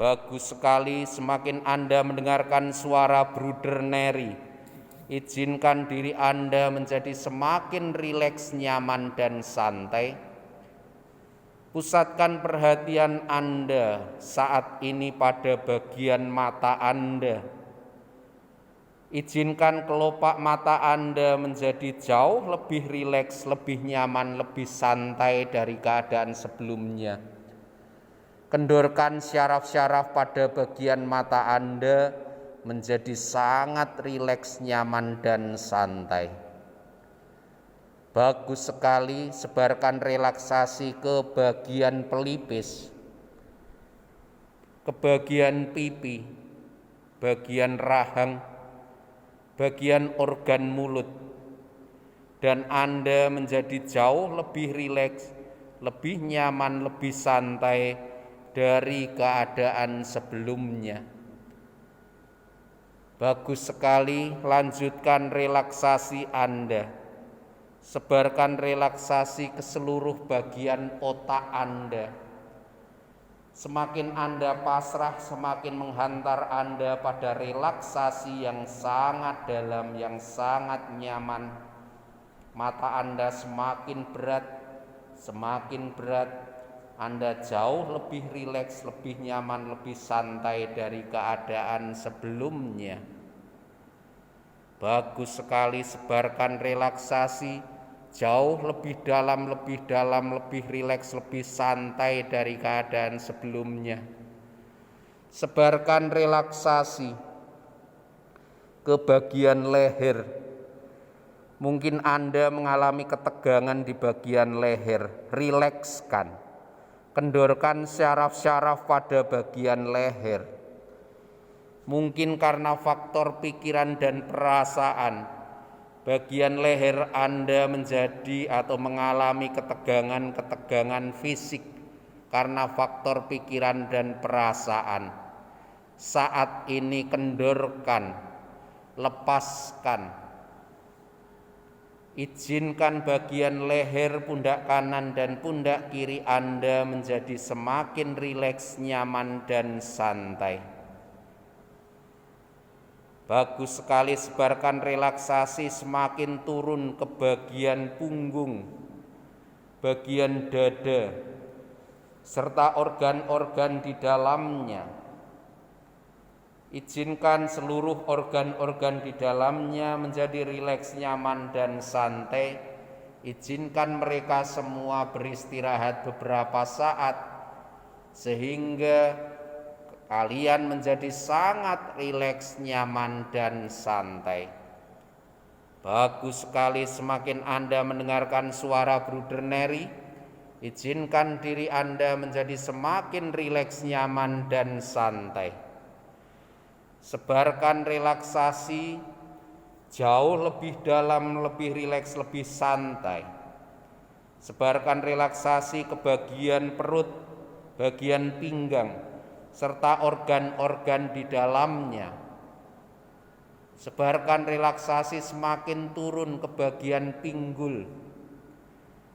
Bagus sekali semakin Anda mendengarkan suara Bruder Neri. Izinkan diri Anda menjadi semakin rileks, nyaman, dan santai. Pusatkan perhatian Anda saat ini pada bagian mata Anda. Izinkan kelopak mata Anda menjadi jauh lebih rileks, lebih nyaman, lebih santai dari keadaan sebelumnya. Kendorkan syaraf-syaraf pada bagian mata Anda menjadi sangat rileks, nyaman, dan santai. Bagus sekali, sebarkan relaksasi ke bagian pelipis, ke bagian pipi, bagian rahang, bagian organ mulut, dan Anda menjadi jauh lebih rileks, lebih nyaman, lebih santai dari keadaan sebelumnya. Bagus sekali, lanjutkan relaksasi Anda. Sebarkan relaksasi ke seluruh bagian otak Anda. Semakin Anda pasrah, semakin menghantar Anda pada relaksasi yang sangat dalam, yang sangat nyaman. Mata Anda semakin berat, semakin berat. Anda jauh lebih rileks, lebih nyaman, lebih santai dari keadaan sebelumnya. Bagus sekali, sebarkan relaksasi jauh lebih dalam, lebih rileks, lebih santai dari keadaan sebelumnya. Sebarkan relaksasi ke bagian leher. Mungkin Anda mengalami ketegangan di bagian leher, rilekskan. Kendorkan syaraf-syaraf pada bagian leher. Mungkin karena faktor pikiran dan perasaan, bagian leher Anda menjadi atau mengalami ketegangan-ketegangan fisik karena faktor pikiran dan perasaan. Saat ini kendorkan, lepaskan. Izinkan bagian leher, pundak kanan dan pundak kiri Anda menjadi semakin rileks, nyaman, dan santai. Bagus sekali, sebarkan relaksasi semakin turun ke bagian punggung, bagian dada, serta organ-organ di dalamnya. Izinkan seluruh organ-organ di dalamnya menjadi rileks, nyaman, dan santai. Izinkan mereka semua beristirahat beberapa saat sehingga kalian menjadi sangat rileks, nyaman, dan santai. Bagus sekali, semakin Anda mendengarkan suara Bruder Neri, izinkan diri Anda menjadi semakin rileks, nyaman, dan santai. Sebarkan relaksasi jauh lebih dalam, lebih rileks, lebih santai. Sebarkan relaksasi ke bagian perut, bagian pinggang, serta organ-organ di dalamnya. Sebarkan relaksasi semakin turun ke bagian pinggul,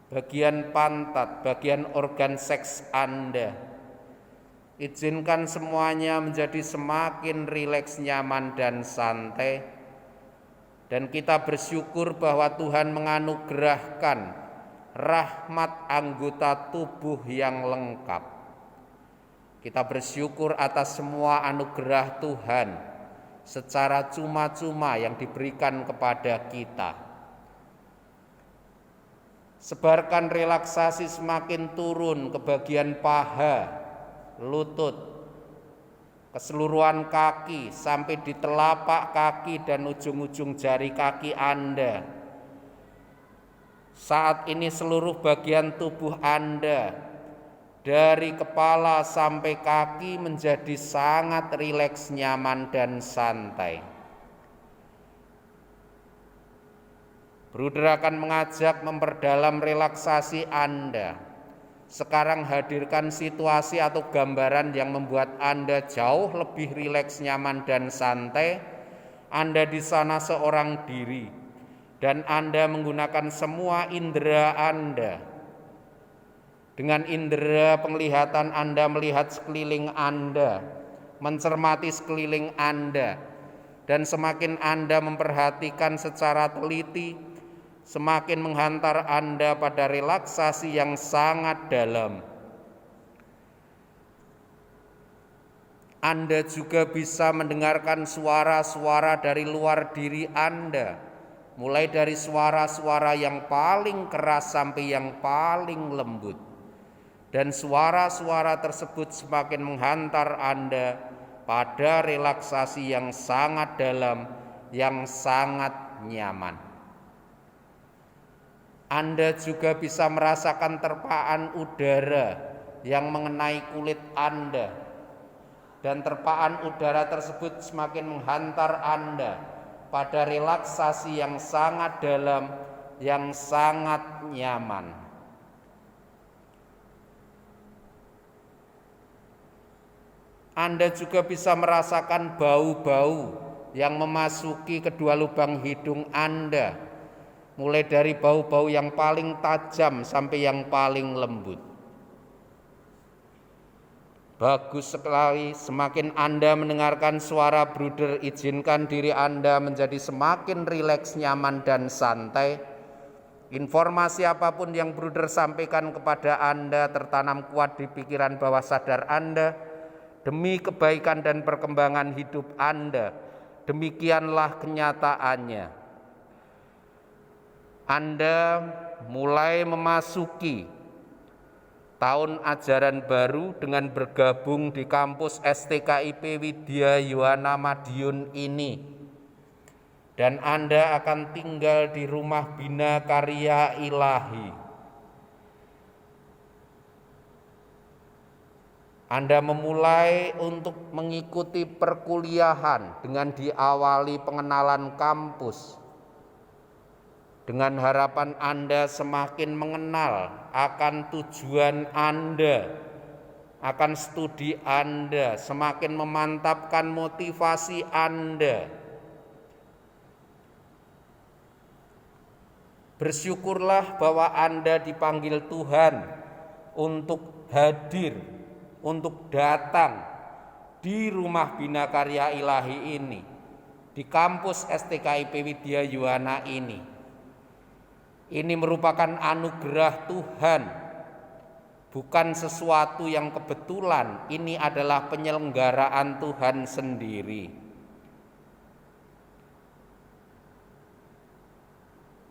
bagian pantat, bagian organ seks Anda. Izinkan semuanya menjadi semakin rileks, nyaman, dan santai. Dan kita bersyukur bahwa Tuhan menganugerahkan rahmat anggota tubuh yang lengkap. Kita bersyukur atas semua anugerah Tuhan secara cuma-cuma yang diberikan kepada kita. Sebarkan relaksasi semakin turun ke bagian paha, lutut, keseluruhan kaki sampai di telapak kaki dan ujung-ujung jari kaki Anda. Saat ini seluruh bagian tubuh Anda dari kepala sampai kaki menjadi sangat rileks, nyaman, dan santai. Bruder akan mengajak memperdalam relaksasi Anda. Sekarang hadirkan situasi atau gambaran yang membuat Anda jauh lebih rileks, nyaman, dan santai. Anda di sana seorang diri dan Anda menggunakan semua indera Anda. Dengan indera penglihatan Anda melihat sekeliling Anda, mencermati sekeliling Anda, dan semakin Anda memperhatikan secara teliti, semakin menghantar Anda pada relaksasi yang sangat dalam. Anda juga bisa mendengarkan suara-suara dari luar diri Anda, mulai dari suara-suara yang paling keras sampai yang paling lembut. Dan suara-suara tersebut semakin menghantar Anda pada relaksasi yang sangat dalam, yang sangat nyaman. Anda juga bisa merasakan terpaan udara yang mengenai kulit Anda, dan terpaan udara tersebut semakin menghantar Anda pada relaksasi yang sangat dalam, yang sangat nyaman. Anda juga bisa merasakan bau-bau yang memasuki kedua lubang hidung Anda, mulai dari bau-bau yang paling tajam sampai yang paling lembut. Bagus sekali, semakin Anda mendengarkan suara bruder, izinkan diri Anda menjadi semakin rileks, nyaman, dan santai. Informasi apapun yang bruder sampaikan kepada Anda tertanam kuat di pikiran bawah sadar Anda, demi kebaikan dan perkembangan hidup Anda. Demikianlah kenyataannya. Anda mulai memasuki tahun ajaran baru dengan bergabung di kampus STKIP Widya Yohana Madiun ini. Dan Anda akan tinggal di rumah Bina Karya Ilahi. Anda memulai untuk mengikuti perkuliahan dengan diawali pengenalan kampus. Dengan harapan Anda semakin mengenal akan tujuan Anda, akan studi Anda, semakin memantapkan motivasi Anda. Bersyukurlah bahwa Anda dipanggil Tuhan untuk hadir, untuk datang di rumah Bina Karya Ilahi ini, di kampus STKIP Widya Yohana ini. Ini merupakan anugerah Tuhan, bukan sesuatu yang kebetulan. Ini adalah penyelenggaraan Tuhan sendiri.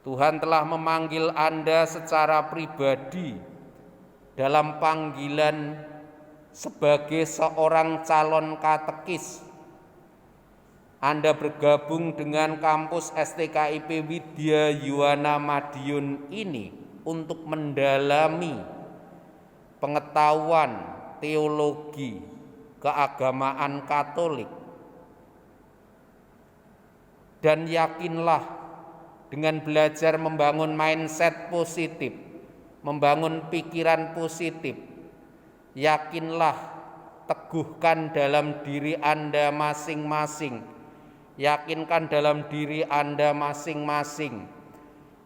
Tuhan telah memanggil Anda secara pribadi dalam panggilan sebagai seorang calon katekis. Anda bergabung dengan kampus STKIP Widya Yohana Madiun ini untuk mendalami pengetahuan teologi keagamaan Katolik. Dan yakinlah, dengan belajar membangun mindset positif, membangun pikiran positif, yakinlah, teguhkan dalam diri Anda masing-masing, yakinkan dalam diri Anda masing-masing,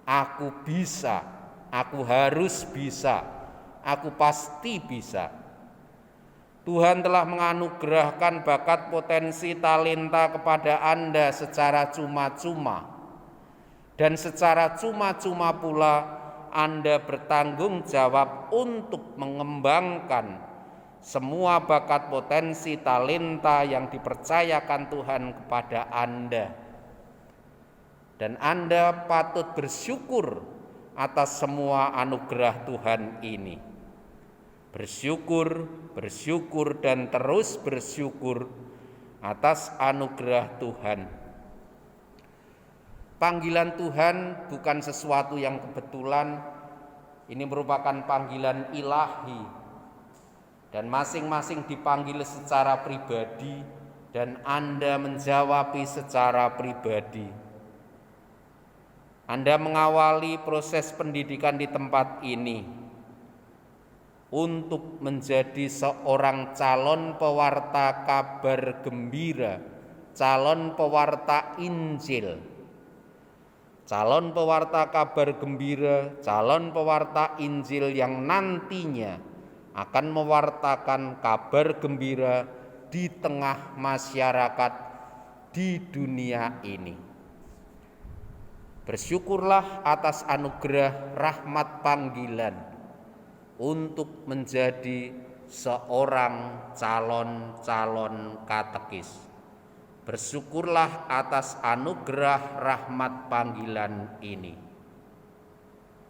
aku bisa, aku harus bisa, aku pasti bisa. Tuhan telah menganugerahkan bakat, potensi, talenta kepada Anda secara cuma-cuma, dan secara cuma-cuma pula Anda bertanggung jawab untuk mengembangkan semua bakat, potensi, talenta yang dipercayakan Tuhan kepada Anda. Dan Anda patut bersyukur atas semua anugerah Tuhan ini. Bersyukur, bersyukur, dan terus bersyukur atas anugerah Tuhan. Panggilan Tuhan bukan sesuatu yang kebetulan, ini merupakan panggilan ilahi, dan masing-masing dipanggil secara pribadi, dan Anda menjawab secara pribadi. Anda mengawali proses pendidikan di tempat ini untuk menjadi seorang calon pewarta kabar gembira, calon pewarta Injil. calon pewarta kabar gembira, calon pewarta Injil yang nantinya akan mewartakan kabar gembira di tengah masyarakat di dunia ini. Bersyukurlah atas anugerah rahmat panggilan untuk menjadi seorang calon katekis. Bersyukurlah atas anugerah rahmat panggilan ini.